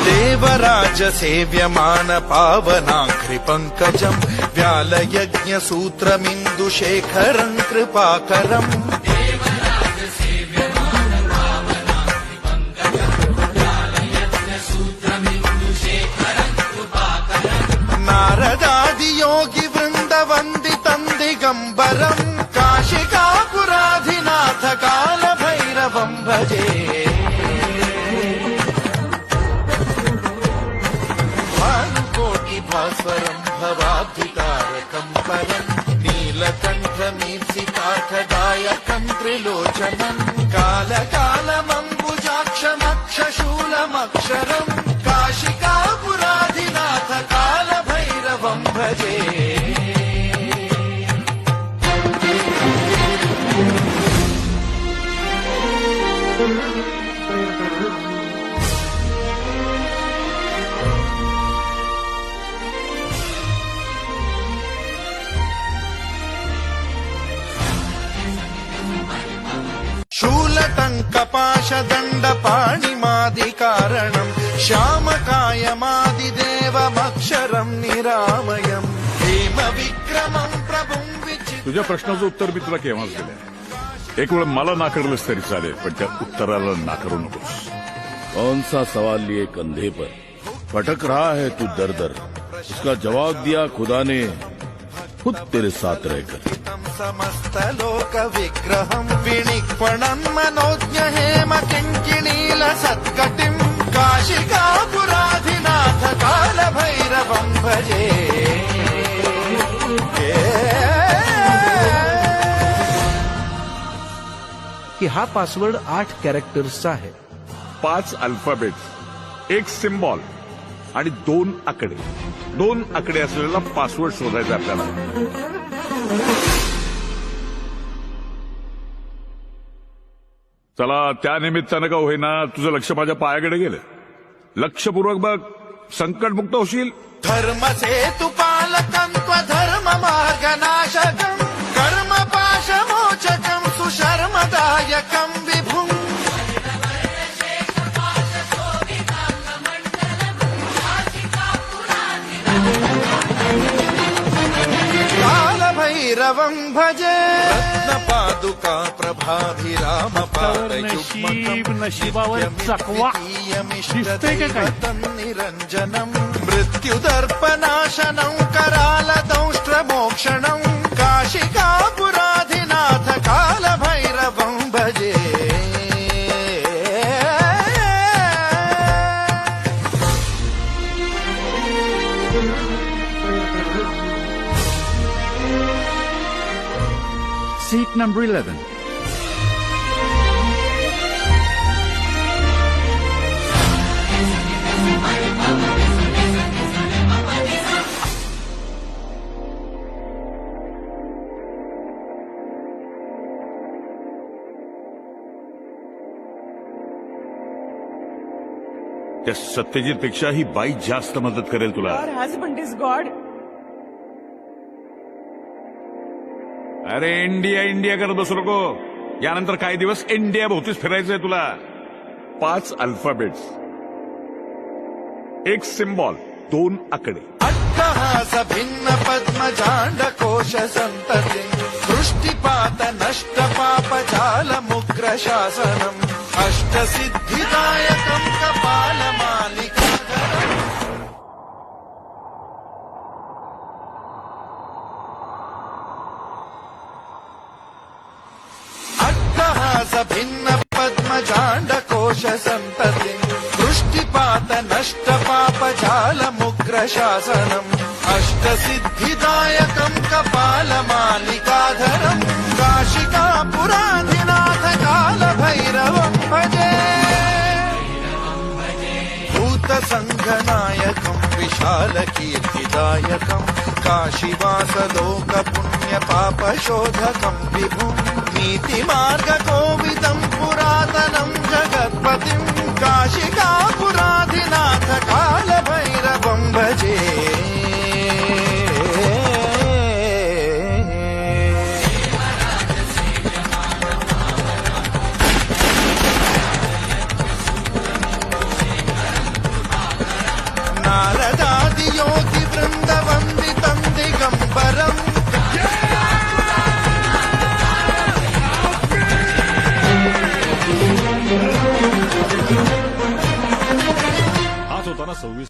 देवराज सेव्यमान पावनाङ्घ्रि पङ्कजम् व्यालयज्ञसूत्रमिन्दुशेखरम् कृपाकरम् नारदादियोगि वृन्दवन्दितम् दिगम्बरम् काशिकापुराधिनाथ कालभैरवम् भजे भास्वरम् भवाब्धितारकम् परम् नीलकण्ठमीप्सितार्थदायकम् त्रिलोचनम् कालकालमम्बुजाक्षमक्षशूलमक्षरम् काशिकापुराधिनाथ कालभैरवम् भजे शूलटङ्कपाशदण्डपाणिमादिकारणम् श्यामकायमादिदेवमक्षरम् निरामयम् भीमविक्रमम् प्रभुम् विचित्रम्. तुझ्या प्रश्नाचं उत्तर मी तुला केव्हाच दिलंय. एक वेळ मला नाकारलंस तरी चालेल, पण त्या उत्तराला नाकारू नकोस. कौन सा सवाल लिए कंधे पर भटक रहा है तू दर दर, उसका जवाब दिया खुदा ने खुद तेरे साथ रहकर. समस्त लोक विग्रहम् विनिक्वणम् मनोज्ञ हेम किङ्किणील सत्कटिम् काशिकापुराधिनाथ कालभैरवम् भजे. की हा पासवर्ड 8 कॅरेक्टर्सचा आहे. 5 अल्फाबेट्स, 1 सिम्बॉल आणि 2 आकडे. 2 आकडे असलेला पासवर्ड शोधायचा आपल्याला. चला, त्या निमित्तानं का होईना तुझं लक्ष माझ्या पायाकडे गेलं. लक्षपूर्वक बघ, संकटमुक्त होशील. धर्मसेतु पालकम् त्वधर्म मार्गनाशकम् कर्मपाशमोचकम् सुशर्मदायकम् विभुम् कालभैरवम् भजे. रत्नपादुका निरञ्जनम् मृत्युदर्पनाशनम् करालदंष्ट्रमोक्षणम् काशिकापुराधिनाथ कालभैरवम् भजे. Seat number 11. त्या सत्यजित पेक्षा ही बाई जास्त मदत करेल तुला. Your husband is God. अरे इंडिया इंडिया करत बसू नको. यानंतर काही दिवस इंडिया भोवतीच फिरायचंय तुला. 5 अल्फाबेट्स, 1 सिम्बॉल, 2 आकडे. अट्टहास भिन्न पद्मजाण्डकोश सन्ततिम् दृष्टिपात नष्ट पापजाल मुग्र शासनम् अष्टसिद्धिदायकम् कपालमालिकाधरम्. अट्टहास भिन्न पद्मजाण्डकोश सन्ततिम् दृष्टिपात नष्ट पापजाल मुग्र शासनम् अष्टसिद्धिदायकम् कपालमालिकाधरम् काशिकापुराधिनाथ कालभैरवम् भजे. भूतसङ्घनायकम् विशालकीर्तिदायकम् काशीवासलोकपुण्यपापशोधकम् विभुम् नीतिमार्गकोविदम् पुरातनम् जगत्पतिम् काशिकापुराधिनाथ कालभैरवम् भजे. त्यांना 26